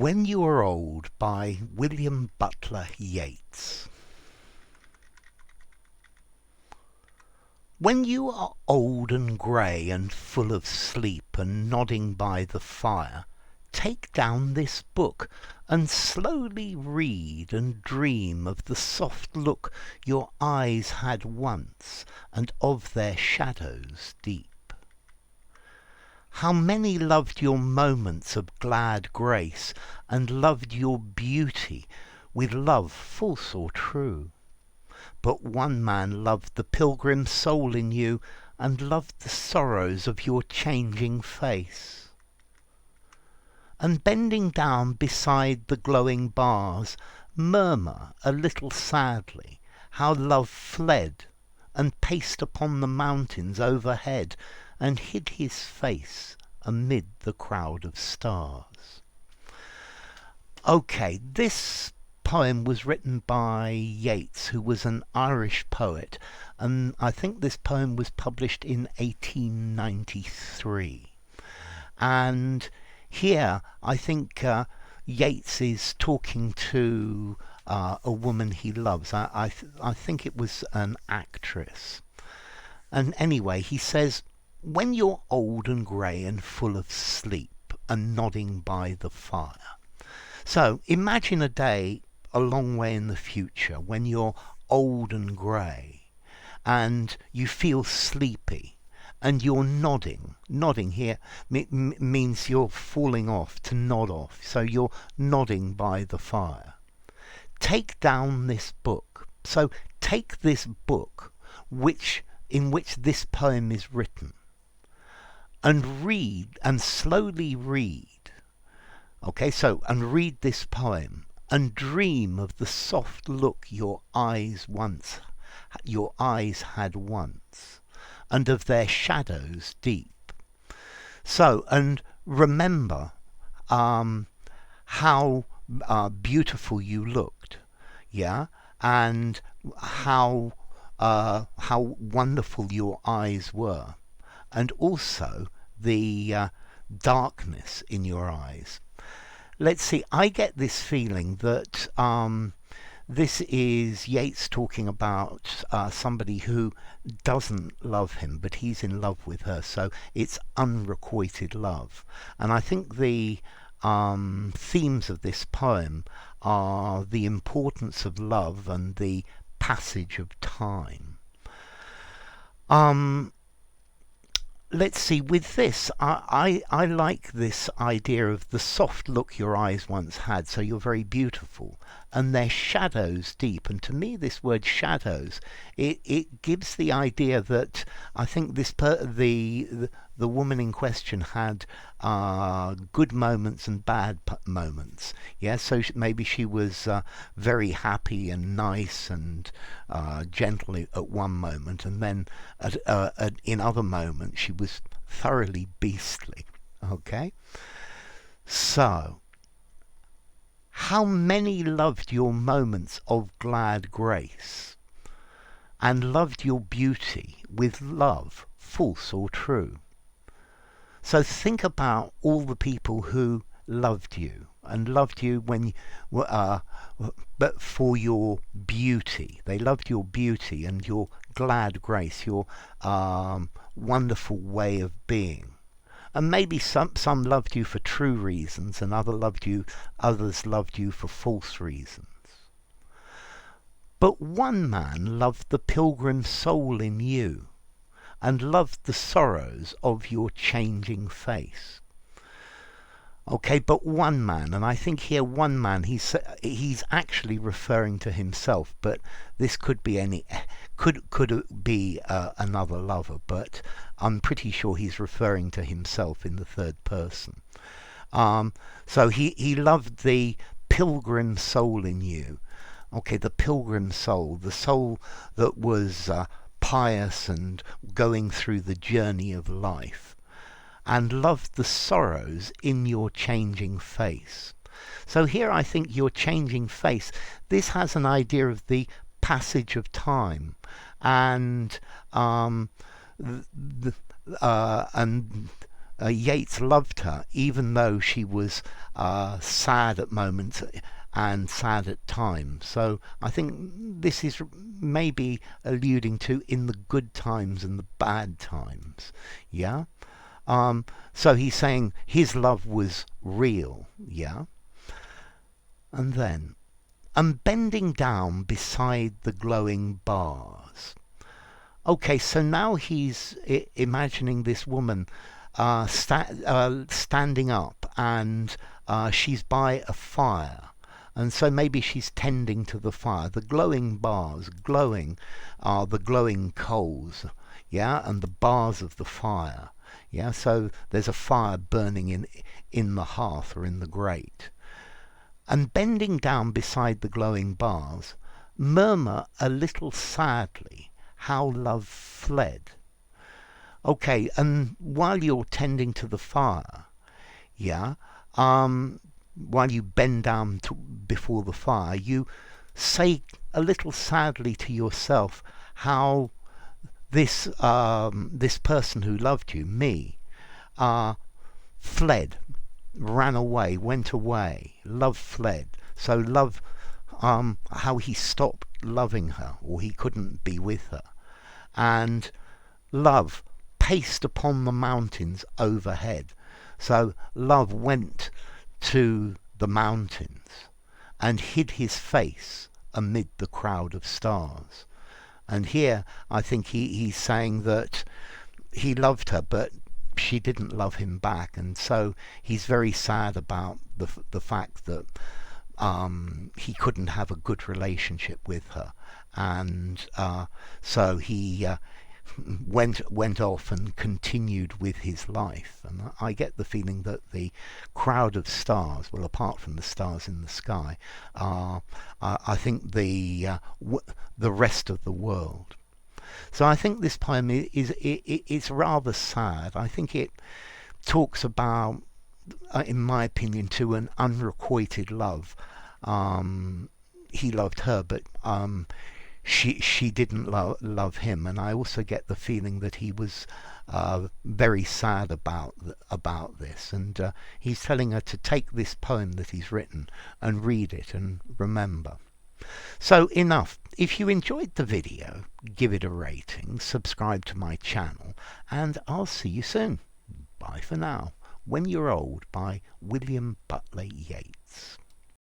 When You Are Old by Butler Yeats. When you are old and grey and full of sleep and nodding by the fire, take down this book and slowly read and dream of the soft look your eyes had once and of their shadows deep. How many loved your moments of glad grace and loved your beauty with love false or true. But one man loved the pilgrim soul in you and loved the sorrows of your changing face. And bending down beside the glowing bars, murmur a little sadly how love fled and paced upon the mountains overhead and hid his face amid the crowd of stars. Okay, this poem was written by Yeats, who was an Irish poet, and I think this poem was published in 1893. And here, I think Yeats is talking to a woman he loves. I think it was an actress. And anyway, he says, when you're old and grey and full of sleep and nodding by the fire. So imagine a day a long way in the future when you're old and grey and you feel sleepy and you're nodding. Nodding here means you're falling off, to nod off. So you're nodding by the fire. Take down this book. So take this book in which this poem is written and read, and slowly read. Okay, so, and read this poem and dream of the soft look your eyes had once, and of their shadows deep. So, and remember how beautiful you looked, yeah, and how wonderful your eyes were, and also the darkness in your eyes. Let's see, I get this feeling that this is Yeats talking about somebody who doesn't love him, but he's in love with her, so it's unrequited love. And I think the themes of this poem are the importance of love and the passage of time. Let's see, with this, I like this idea of the soft look your eyes once had, so you're very beautiful, and their shadows deep. And to me, this word shadows, it gives the idea that I think the woman in question had good moments and bad moments. Yeah, so maybe she was very happy and nice and gentle at one moment, and then in other moments she was thoroughly beastly. Okay, so how many loved your moments of glad grace and loved your beauty with love false or true? So think about all the people who loved you and loved you when but for your beauty. They loved your beauty and your glad grace, your wonderful way of being. And maybe some loved you for true reasons and others loved you for false reasons. But one man loved the pilgrim soul in you and loved the sorrows of your changing face. Okay, but one man, and I think here one man, he's actually referring to himself, but this could be another lover, but I'm pretty sure he's referring to himself in the third person. So he loved the pilgrim soul in you. Okay, the pilgrim soul, the soul that was pious and going through the journey of life, and loved the sorrows in your changing face. So here I think your changing face, this has an idea of the passage of time and Yeats loved her, even though she was sad at moments and sad at times. So I think this is maybe alluding to in the good times and the bad times. Yeah. So he's saying his love was real. Yeah. And then, and bending down beside the glowing bars. Okay, so now he's imagining this woman standing up, and she's by a fire. And so maybe she's tending to the fire. The glowing bars, glowing are the glowing coals, yeah, and the bars of the fire. Yeah, so there's a fire burning in the hearth or in the grate. And bending down beside the glowing bars, murmur a little sadly how love fled. Okay, and while you're tending to the fire, yeah, while you bend down before the fire, you say a little sadly to yourself how this person who loved you, me, fled, ran away, went away. Love fled. So love, how he stopped loving her, or he couldn't be with her. And love paced upon the mountains overhead. So love went to the mountains and hid his face amid the crowd of stars. And here I think he's saying that he loved her, but she didn't love him back, and so he's very sad about the fact that he couldn't have a good relationship with her, and so he went off and continued with his life. And I get the feeling that the crowd of stars, well, apart from the stars in the sky, I think the rest of the world. So I think this poem it's rather sad. I think it talks about, in my opinion, to an unrequited love. He loved her, but she didn't love him, and I also get the feeling that he was very sad about this, and he's telling her to take this poem that he's written and read it and remember. So enough. If you enjoyed the video, give it a rating, subscribe to my channel, and I'll see you soon. Bye for now. When You're Old by William Butler Yeats.